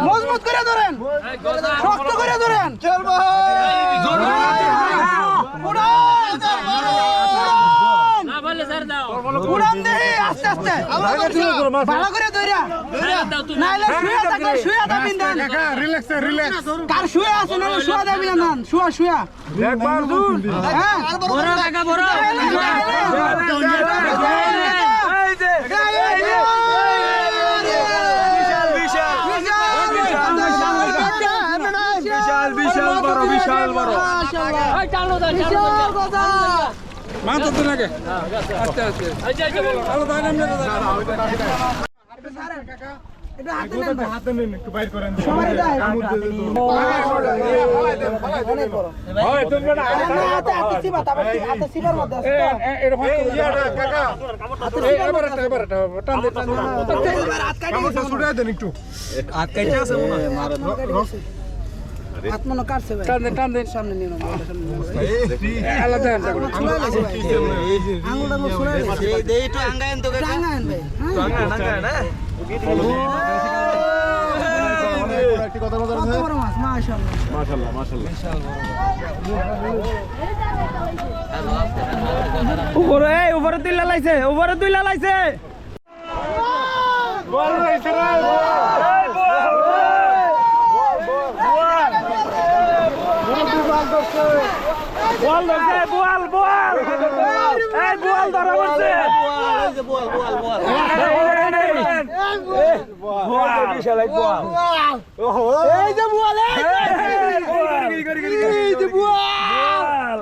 মজবুত করে ধরেন, শক্ত করে ধরেন। উড়ান দেহি আস্তে আস্তে ভালো করে ধরিয়া, নাইলে শুয়ে থাকলে শুয়ে থাকবেন। Relax relax. কার শুয়ে আছে না শুয়ে দেবেন না, শুয়া শুয়া একবার দূর। হ্যাঁ বড় টাকা বড় বিশাল বড় বিশাল বড়। এই টানো দাও বিশাল কথা মাথা তো লাগে আস্তে আস্তে ভালো দাও না কাকা। এটা হাতে নেন ভাই, হাতে নেন একটু বাইর করেন। সবাই দেয় হয় তুমি না হাতে হাতে সিবা তারপর হাতে সিবার মধ্যে আছে এটা ভাগ করে কাকা। এবার টান দে টান দে। এবার হাত কাটি কামড়টা ছুড়ে দেন একটু। হাত কাটে আছে মনে হয়। হাত মনে কাটছে ভাই, টান দে সামনে নিয়ে নাও আলাদা আঙুলটা মো ছুড়ে এই দে একটু আঙ্গায়ন তো কাকা আঙ্গায়ন ভাই আঙ্গায় না একটু কথা বলতে কত বড় মাছ মাশাআল্লাহ মাশাআল্লাহ মাশাআল্লাহ। উপরে তুইলা লাইছে বল হইছে রে বল ধরছে বল বল এই বল ধরা পড়ছে বল বিশাল এক বল এই যে বল এই যে বল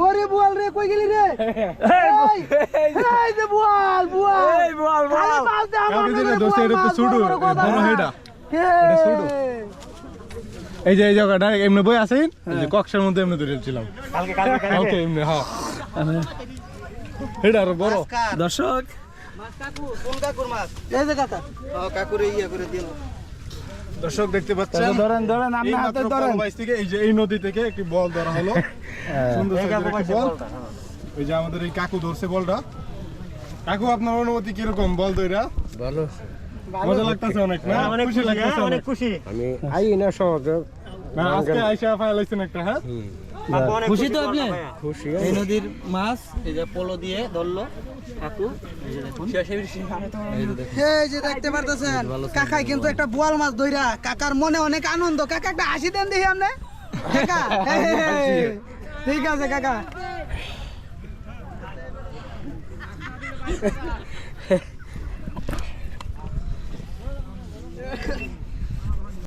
ওরে বল রে কই গেলি রে এই যে বল খালি মাছ দে আমার দোস্ত এটা তো ছুড়ু বড় হেডা এটা ছুড়ু। এই যে এই জায়গাটা এমনি বই আছেন এই যে কক্সের মধ্যে এমনি ধরেছিলাম কালকে এমনি। হ্যাঁ এটা আরো বড়। দর্শক এই যে কাকা কাকুরে ইয়া করে দিন। দর্শক দেখতে পাচ্ছেন ধরেন আপনি হাতে ধরেন। থেকে এই যে এই নদী থেকে একটি বল ধরা হলো, সুন্দর সাইজের একটি বল। ওই যে আমাদের এই কাকু ধরছে বলটা। কাকু আপনার অনুমতি কিরকম বল ধরা? ভালো মজা লাগতেছে অনেক না? খুশি লাগতেছে অনেক। খুশি আমি আই না সহজে না আজকে আইসা ফাইলাইছেন একটা। হ্যাঁ খুশি তো আপনি? খুশি এই নদীর মাছ এই যে পোলো দিয়ে ধরলো কাকু, এই যে দেখতে পারতেছেন কাকাই কিন্তু একটা বোয়াল মাছ ধইরা। কাকার মনে অনেক আনন্দ। কাকা একটা হাসি দেন দেখি আপনি কাকা। ঠিক আছে কাকা।